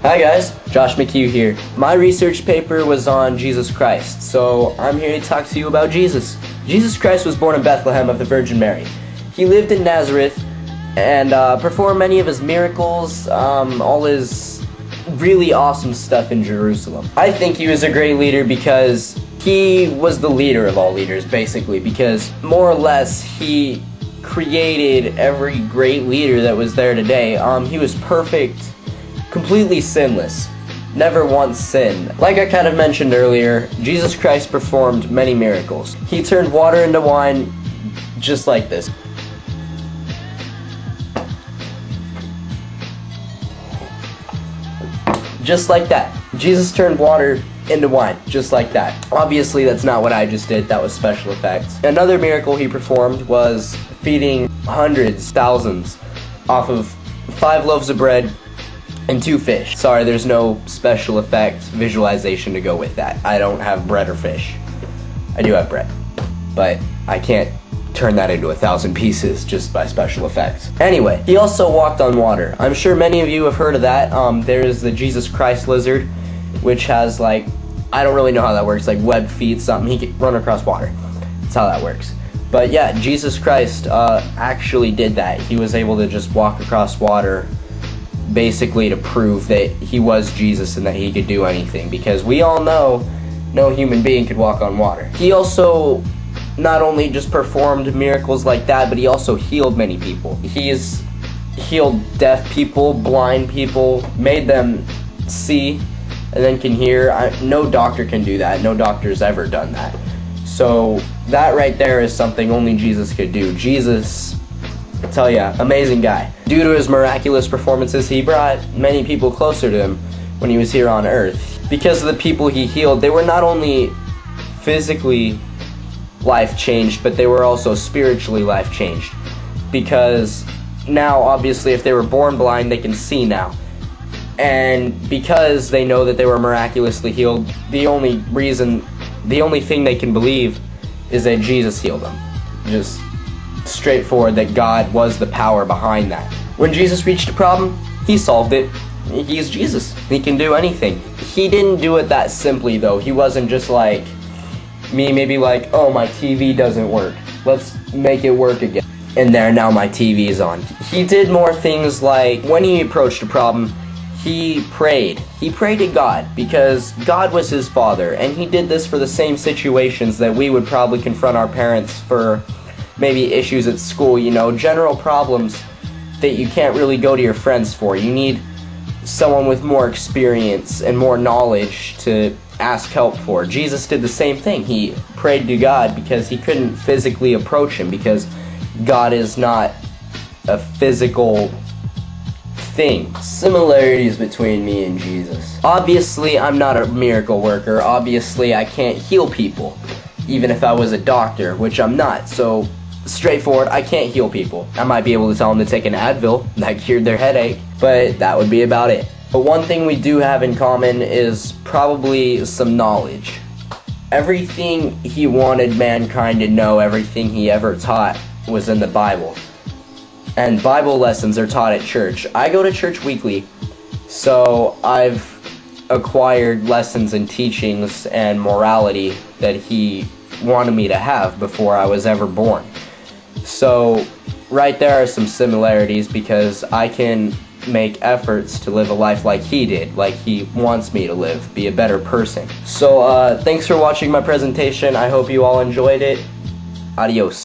Hi guys, Josh McCue here. My research paper was on Jesus Christ, so I'm here to talk to you about Jesus. Jesus Christ was born in Bethlehem of the Virgin Mary. He lived in Nazareth and performed many of his miracles, all his really awesome stuff in Jerusalem. I think he was a great leader because he was the leader of all leaders, basically, because more or less he created every great leader that was there today. He was perfect, completely sinless, never once sinned. Like I kind of mentioned earlier, Jesus Christ performed many miracles. He turned water into wine just like this. Just like that. Jesus turned water into wine, just like that. Obviously, that's not what I just did. That was special effects. Another miracle he performed was feeding hundreds, thousands off of 5 loaves of bread and 2 fish. Sorry, there's no special effect visualization to go with that. I don't have bread or fish. I do have bread, but I can't turn that into 1,000 pieces just by special effects. Anyway, he also walked on water. I'm sure many of you have heard of that. There's the Jesus Christ lizard, which has like, I don't really know how that works, like webbed feet, something. He can run across water. That's how that works. But yeah, Jesus Christ actually did that. He was able to just walk across water, basically to prove that he was Jesus and that he could do anything, because we all know no human being could walk on water. He also not only just performed miracles like that, but he also healed many people. He's healed deaf people, blind people, made them see and then can hear. No doctor can do that. No doctor's ever done that. So that right there is something only Jesus could do. Jesus, I tell ya, amazing guy. Due to his miraculous performances, he brought many people closer to him when he was here on earth. Because of the people he healed, they were not only physically life changed, but they were also spiritually life changed. Because now, obviously, if they were born blind, they can see now. And because they know that they were miraculously healed, the only thing they can believe is that Jesus healed them. Just straightforward, that God was the power behind that. When Jesus reached a problem, he solved it. He's Jesus. He can do anything. He didn't do it that simply, though. He wasn't just like me, maybe like, oh, my TV doesn't work, let's make it work again. And there, now my TV is on. He did more things like, when he approached a problem, he prayed. He prayed to God, because God was his father, and he did this for the same situations that we would probably confront our parents for. Maybe issues at school, you know, general problems that you can't really go to your friends for. You need someone with more experience and more knowledge to ask help for. Jesus did the same thing. He prayed to God because he couldn't physically approach him, because God is not a physical thing. Similarities between me and Jesus. Obviously, I'm not a miracle worker. Obviously, I can't heal people, even if I was a doctor, which I'm not. So straightforward, I can't heal people. I might be able to tell them to take an Advil that cured their headache, but that would be about it. But one thing we do have in common is probably some knowledge. Everything he wanted mankind to know, everything he ever taught, was in the Bible. And Bible lessons are taught at church. I go to church weekly, so I've acquired lessons and teachings and morality that he wanted me to have before I was ever born. So right there are some similarities, because I can make efforts to live a life like he did, like he wants me to live, be a better person. So thanks for watching my presentation. I hope you all enjoyed it. Adios.